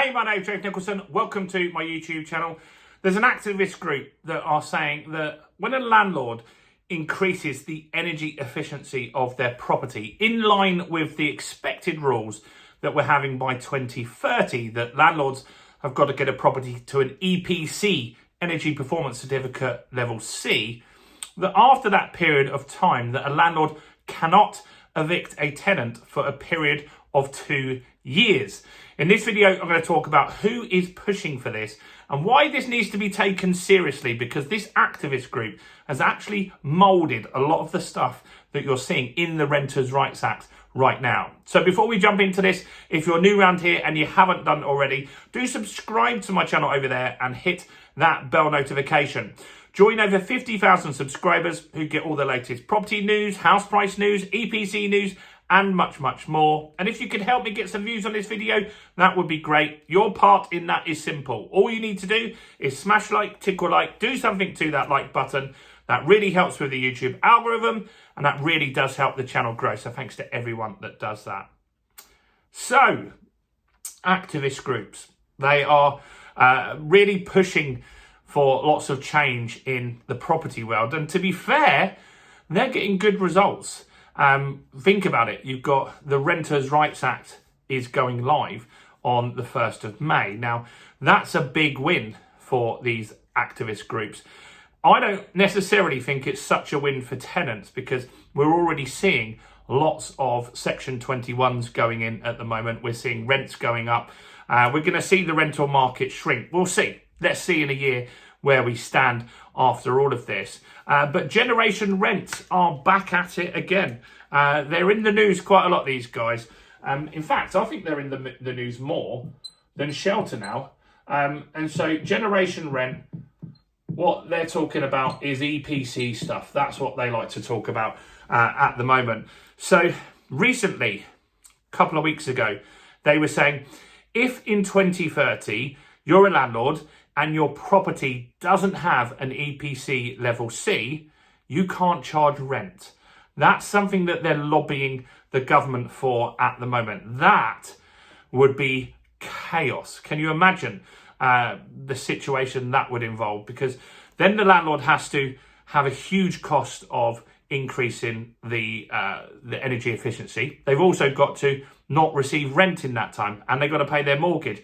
Hey, my name's James Nicholson. Welcome to my YouTube channel. There's an activist group that are saying that when a landlord increases the energy efficiency of their property in line with the expected rules that we're having by 2030, that landlords have got to get a property to an EPC, Energy Performance Certificate Level C, that after that period of time that a landlord cannot evict a tenant for a period of 2 years. In this video, I'm going to talk about who is pushing for this and why this needs to be taken seriously, because this activist group has actually moulded a lot of the stuff that you're seeing in the Renters' Rights Act right now. So before we jump into this, if you're new around here and you haven't done already, do subscribe to my channel over there and hit that bell notification. Join over 50,000 subscribers who get all the latest property news, house price news, EPC news, and much, much more. And if you could help me get some views on this video, that would be great. Your part in that is simple. All you need to do is smash like, tickle like, do something to that like button. That really helps with the YouTube algorithm, and that really does help the channel grow. So thanks to everyone that does that. So, activist groups, they are really pushing for lots of change in the property world. And to be fair, they're getting good results. Think about it. You've got the Renters' Rights Act is going live on the 1st of May. Now, that's a big win for these activist groups. I don't necessarily think it's such a win for tenants, because we're already seeing lots of Section 21s going in at the moment. We're seeing rents going up. We're going to see the rental market shrink. We'll see. Let's see in a year where we stand after all of this. But generation rents are back at it again. They're in the news quite a lot, these guys. In fact, I think they're in the news more than shelter now. And so generation rent, what they're talking about is EPC stuff. That's what they like to talk about at the moment. So recently, a couple of weeks ago, they were saying, if in 2030 you're a landlord and your property doesn't have an EPC level C, you can't charge rent. That's something that they're lobbying the government for at the moment. That would be chaos. Can you imagine the situation that would involve? Because then the landlord has to have a huge cost of increasing the energy efficiency. They've also got to not receive rent in that time, and they've got to pay their mortgage.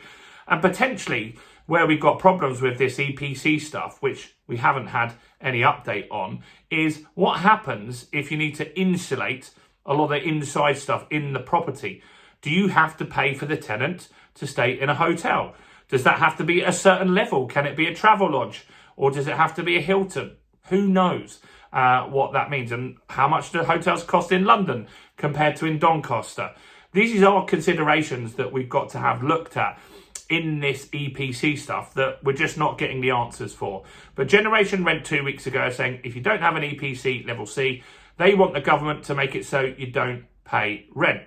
And potentially, where we've got problems with this EPC stuff, which we haven't had any update on, is what happens if you need to insulate a lot of the inside stuff in the property. Do you have to pay for the tenant to stay in a hotel? Does that have to be a certain level? Can it be a travel lodge? Or does it have to be a Hilton? Who knows what that means? And how much do hotels cost in London compared to in Doncaster? These are considerations that we've got to have looked at in this EPC stuff that we're just not getting the answers for. But Generation Rent 2 weeks ago saying if you don't have an EPC level C, they want the government to make it so you don't pay rent.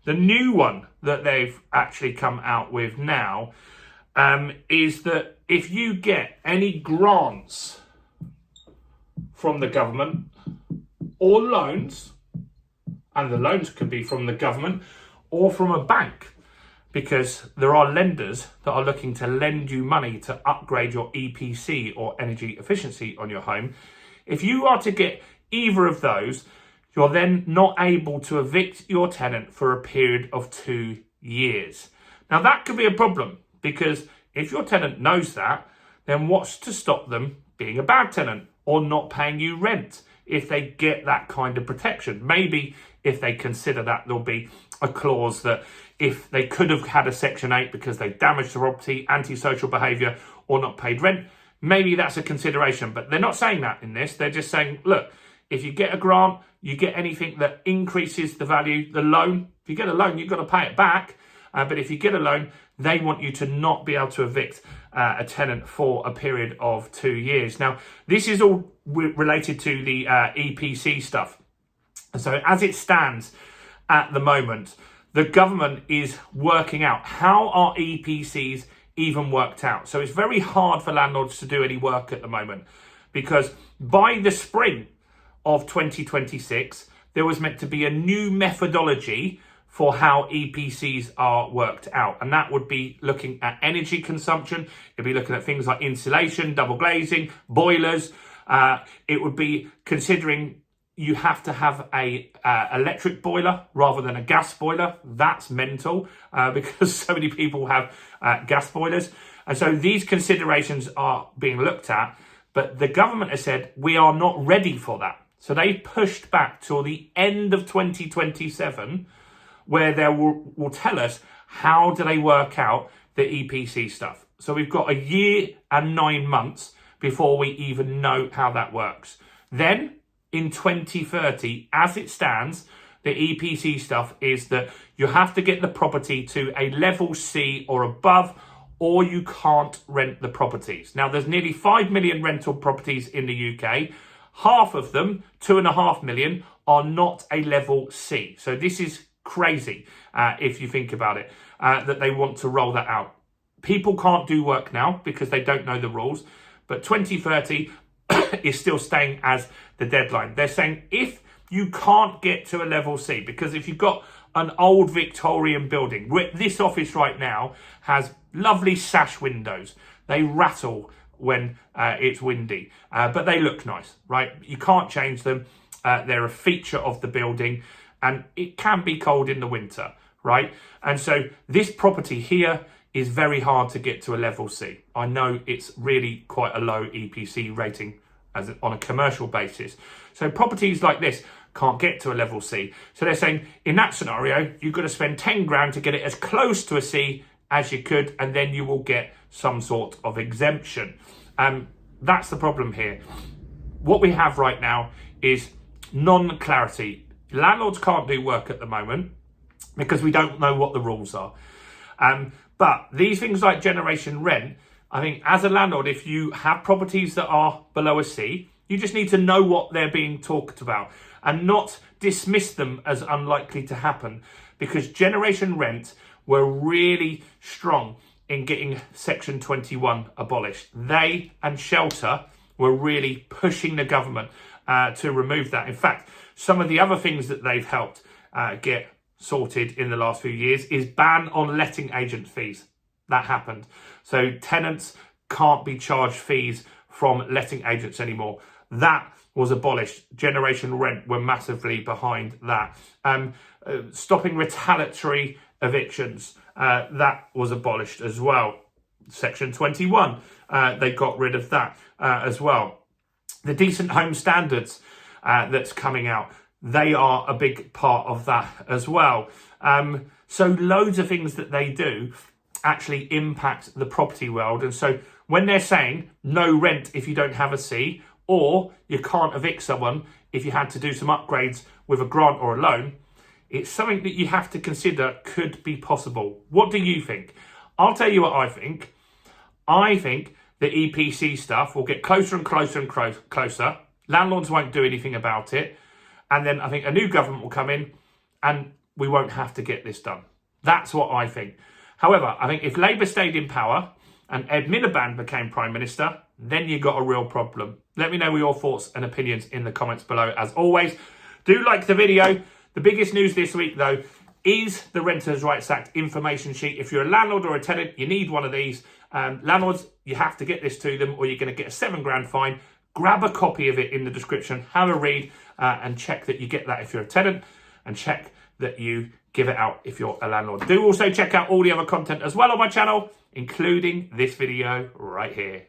The new one that they've actually come out with now is that if you get any grants from the government or loans, and the loans could be from the government or from a bank, because there are lenders that are looking to lend you money to upgrade your EPC or energy efficiency on your home. If you are to get either of those, you're then not able to evict your tenant for a period of 2 years. Now that could be a problem, because if your tenant knows that, then what's to stop them being a bad tenant or not paying you rent if they get that kind of protection? Maybe if they consider that, there'll be a clause that if they could have had a Section 8 because they damaged the property, antisocial behaviour, or not paid rent, maybe that's a consideration. But they're not saying that in this. They're just saying, look, if you get a grant, you get anything that increases the value, the loan. If you get a loan, you've got to pay it back. But if you get a loan, they want you to not be able to evict a tenant for a period of 2 years. Now, this is all related to the EPC stuff. So as it stands at the moment, the government is working out how are EPCs even worked out. So it's very hard for landlords to do any work at the moment, because by the spring of 2026, there was meant to be a new methodology for how EPCs are worked out. And that would be looking at energy consumption. It'd be looking at things like insulation, double glazing, boilers. It would be considering you have to have a electric boiler rather than a gas boiler. That's mental because so many people have gas boilers. And so these considerations are being looked at, but the government has said we are not ready for that. So they pushed back till the end of 2027, where they will tell us how do they work out the EPC stuff. So we've got a year and 9 months before we even know how that works. Then in 2030, as it stands, the EPC stuff is that you have to get the property to a level C or above, or you can't rent the properties. Now, there's nearly 5 million rental properties in the UK. Half of them, 2.5 million, are not a level C. So this is crazy if you think about it, that they want to roll that out. People can't do work now because they don't know the rules, but 2030 is still staying as the deadline. They're saying if you can't get to a level C, because if you've got an old Victorian building, this office right now has lovely sash windows. They rattle when it's windy, but they look nice, right? You can't change them. They're a feature of the building, and it can be cold in the winter, right? And so this property here is very hard to get to a level C. I know it's really quite a low EPC rating on a commercial basis. So properties like this can't get to a level C. So they're saying in that scenario, you've got to spend 10 grand to get it as close to a C as you could, and then you will get some sort of exemption. That's the problem here. What we have right now is non-clarity. Landlords can't do work at the moment because we don't know what the rules are. But these things like generation rent, I think as a landlord, if you have properties that are below a C, you just need to know what they're being talked about and not dismiss them as unlikely to happen, because generation rent were really strong in getting Section 21 abolished. They and shelter were really pushing the government to remove that. In fact, some of the other things that they've helped get sorted in the last few years is ban on letting agent fees. That happened. So tenants can't be charged fees from letting agents anymore. That was abolished. Generation rent were massively behind that. Stopping retaliatory evictions, that was abolished as well. Section 21, they got rid of that as well. The decent home standards that's coming out, they are a big part of that as well. So loads of things that they do actually impact the property world. And so when they're saying no rent if you don't have a C, or you can't evict someone if you had to do some upgrades with a grant or a loan, it's something that you have to consider could be possible. What do you think? I'll tell you what I think. I think the EPC stuff will get closer and closer and closer. Landlords won't do anything about it. And then I think a new government will come in and we won't have to get this done. That's what I think. However, I think if Labour stayed in power and Ed Miliband became Prime Minister, then you got a real problem. Let me know your thoughts and opinions in the comments below. As always, do like the video. The biggest news this week, though, is the Renters' Rights Act information sheet. If you're a landlord or a tenant, you need one of these. Landlords, you have to get this to them or you're going to get a £7 grand fine. Grab a copy of it in the description, have a read and check that you get that if you're a tenant, and check that you give it out if you're a landlord. Do also check out all the other content as well on my channel, including this video right here.